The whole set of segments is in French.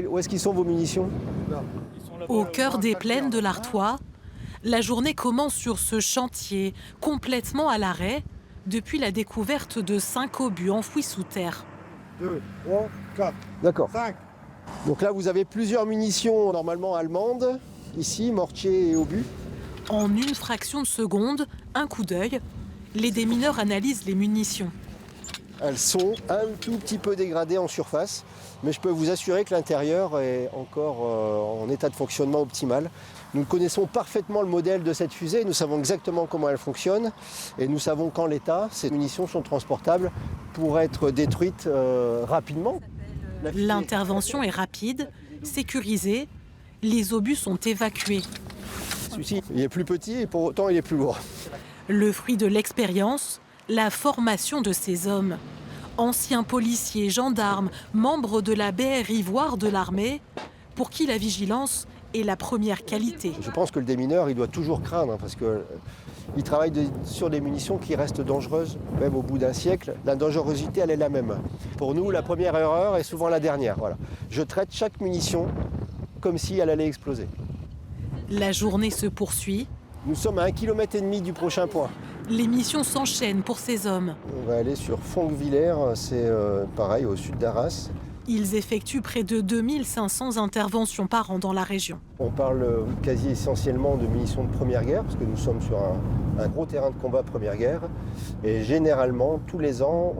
Où est-ce qu'ils sont vos munitions? Au cœur des plaines de l'Artois, la journée commence sur ce chantier, complètement à l'arrêt, depuis la découverte de 5 obus enfouis sous terre. 2, 3, 4, D'accord. 5. Donc là, vous avez plusieurs munitions normalement allemandes, ici, mortier et obus. En une fraction de seconde, un coup d'œil, les démineurs analysent les munitions. Elles sont un tout petit peu dégradées en surface, mais je peux vous assurer que l'intérieur est encore en état de fonctionnement optimal. Nous connaissons parfaitement le modèle de cette fusée, nous savons exactement comment elle fonctionne et nous savons qu'en l'état, ces munitions sont transportables pour être détruites rapidement. L'intervention est rapide, sécurisée, les obus sont évacués. Celui-ci, il est plus petit et pour autant il est plus lourd. Le fruit de l'expérience, la formation de ces hommes. Anciens policiers, gendarmes, membres de la BR Ivoire de l'armée, pour qui la vigilance est la première qualité. Je pense que le démineur, il doit toujours craindre parce qu'il travaille sur des munitions qui restent dangereuses, même au bout d'un siècle. La dangerosité, elle est la même. Pour nous, la première erreur est souvent la dernière. Voilà. Je traite chaque munition comme si elle allait exploser. La journée se poursuit. Nous sommes à 1,5 km du prochain point. Les missions s'enchaînent pour ces hommes. On va aller sur Fonquevillers, c'est pareil, au sud d'Arras. Ils effectuent près de 2500 interventions par an dans la région. On parle quasi essentiellement de munitions de première guerre, parce que nous sommes sur un gros terrain de combat première guerre. Et généralement, tous les ans,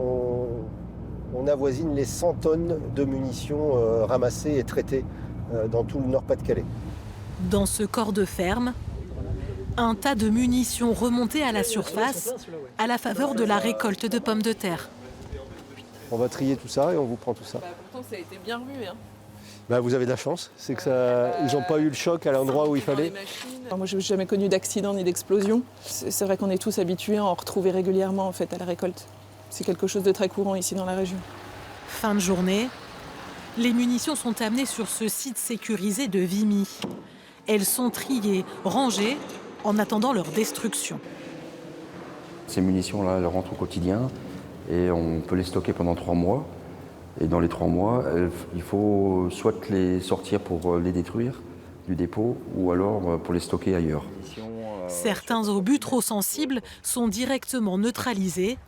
on avoisine les 100 tonnes de munitions ramassées et traitées dans tout le Nord-Pas-de-Calais. Dans ce corps de ferme, un tas de munitions remontées à la surface à la faveur de la récolte de pommes de terre. On va trier tout ça et on vous prend tout ça. Pourtant, ça a été bien remu. Vous avez de la chance, c'est que ils n'ont pas eu le choc à l'endroit où il fallait. Moi, je n'ai jamais connu d'accident ni d'explosion. C'est vrai qu'on est tous habitués à en retrouver régulièrement en fait, à la récolte. C'est quelque chose de très courant ici dans la région. Fin de journée, les munitions sont amenées sur ce site sécurisé de Vimy. Elles sont triées, rangées, en attendant leur destruction. Ces munitions-là, elles rentrent au quotidien et on peut les stocker pendant 3 mois. Et dans les 3 mois, il faut soit les sortir pour les détruire du dépôt ou alors pour les stocker ailleurs. Certains obus trop sensibles sont directement neutralisés,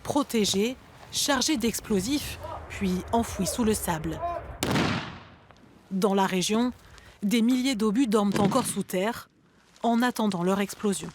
protégés, chargés d'explosifs, puis enfouis sous le sable. Dans la région, des milliers d'obus dorment encore sous terre, en attendant leur explosion.